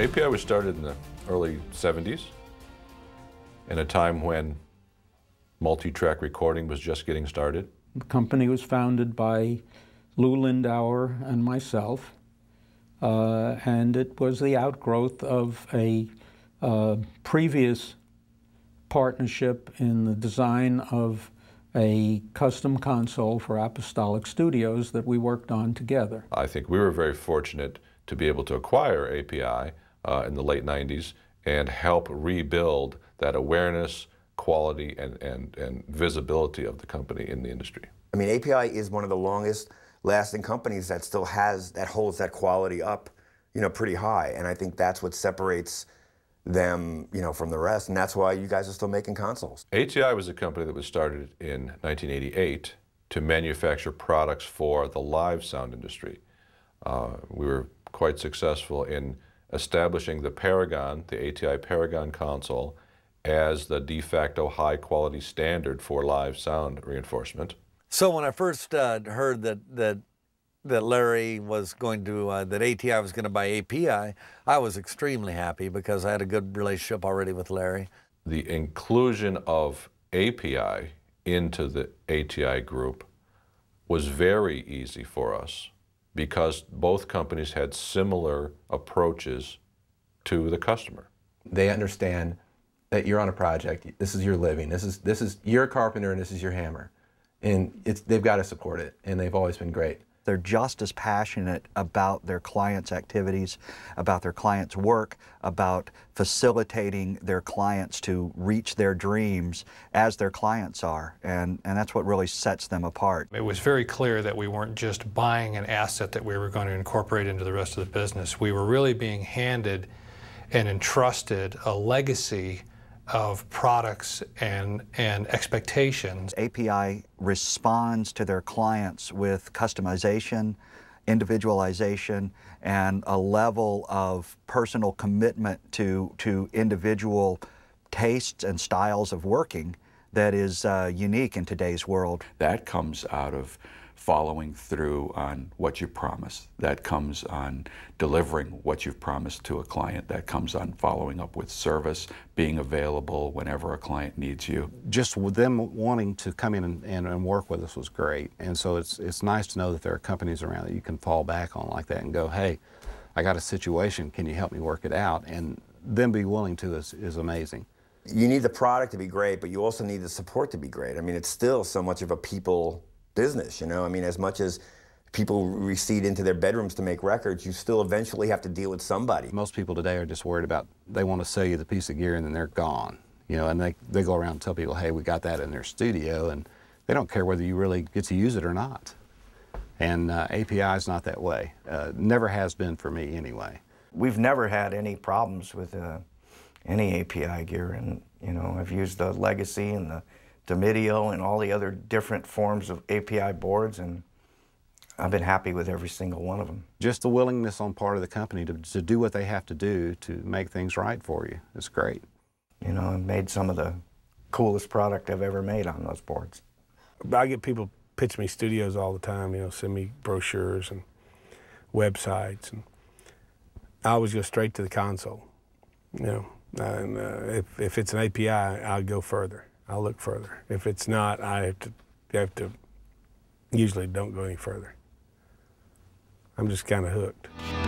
API was started in the early 70s, in a time when multi-track recording was just getting started. The company was founded by Lou Lindauer and myself, and it was the outgrowth of a previous partnership in the design of a custom console for Apostolic Studios that we worked on together. I think we were very fortunate to be able to acquire API in the late 90s and help rebuild that awareness, quality, and visibility of the company in the industry. I mean, API is one of the longest lasting companies that still holds that quality up, pretty high. And I think that's what separates them, from the rest. And that's why you guys are still making consoles. ATI was a company that was started in 1988 to manufacture products for the live sound industry. We were quite successful in establishing the Paragon, the ATI Paragon console, as the de facto high quality standard for live sound reinforcement. So when I first heard that Larry was going to, that ATI was going to buy API, I was extremely happy because I had a good relationship already with Larry. The inclusion of API into the ATI group was very easy for us because both companies had similar approaches to the customer. They understand that you're on a project, this is your living, this is you're a carpenter and this is your hammer. And they've got to support it, and they've always been great. They're just as passionate about their clients' activities, about their clients' work, about facilitating their clients to reach their dreams as their clients are. And that's what really sets them apart. It was very clear that we weren't just buying an asset that we were going to incorporate into the rest of the business. We were really being handed and entrusted a legacy of products and expectations. API responds to their clients with customization, individualization, and a level of personal commitment to individual tastes and styles of working that is unique in today's world. That comes out of following through on what you promise. That comes on delivering what you've promised to a client. That comes on following up with service, being available whenever a client needs you. Just with them wanting to come in and work with us was great. And so it's nice to know that there are companies around that you can fall back on like that and go, hey, I got a situation, can you help me work it out? And them be willing to is amazing. You need the product to be great, but you also need the support to be great. I mean, it's still so much of a people business, I mean, as much as people recede into their bedrooms to make records, you still eventually have to deal with somebody. Most people today are just worried about, they want to sell you the piece of gear and then they're gone. And they go around and tell people, hey, we got that in their studio, and they don't care whether you really get to use it or not. And API is not that way. Never has been for me anyway. We've never had any problems with any API gear, and I've used the Legacy and the Domidio and all the other different forms of API boards, and I've been happy with every single one of them. Just the willingness on part of the company to do what they have to do to make things right for you is great. I've made some of the coolest product I've ever made on those boards. I get people pitch me studios all the time, send me brochures and websites, and I always go straight to the console. And if it's an API, I'll go further. I'll look further. If it's not, I have to usually don't go any further. I'm just kind of hooked.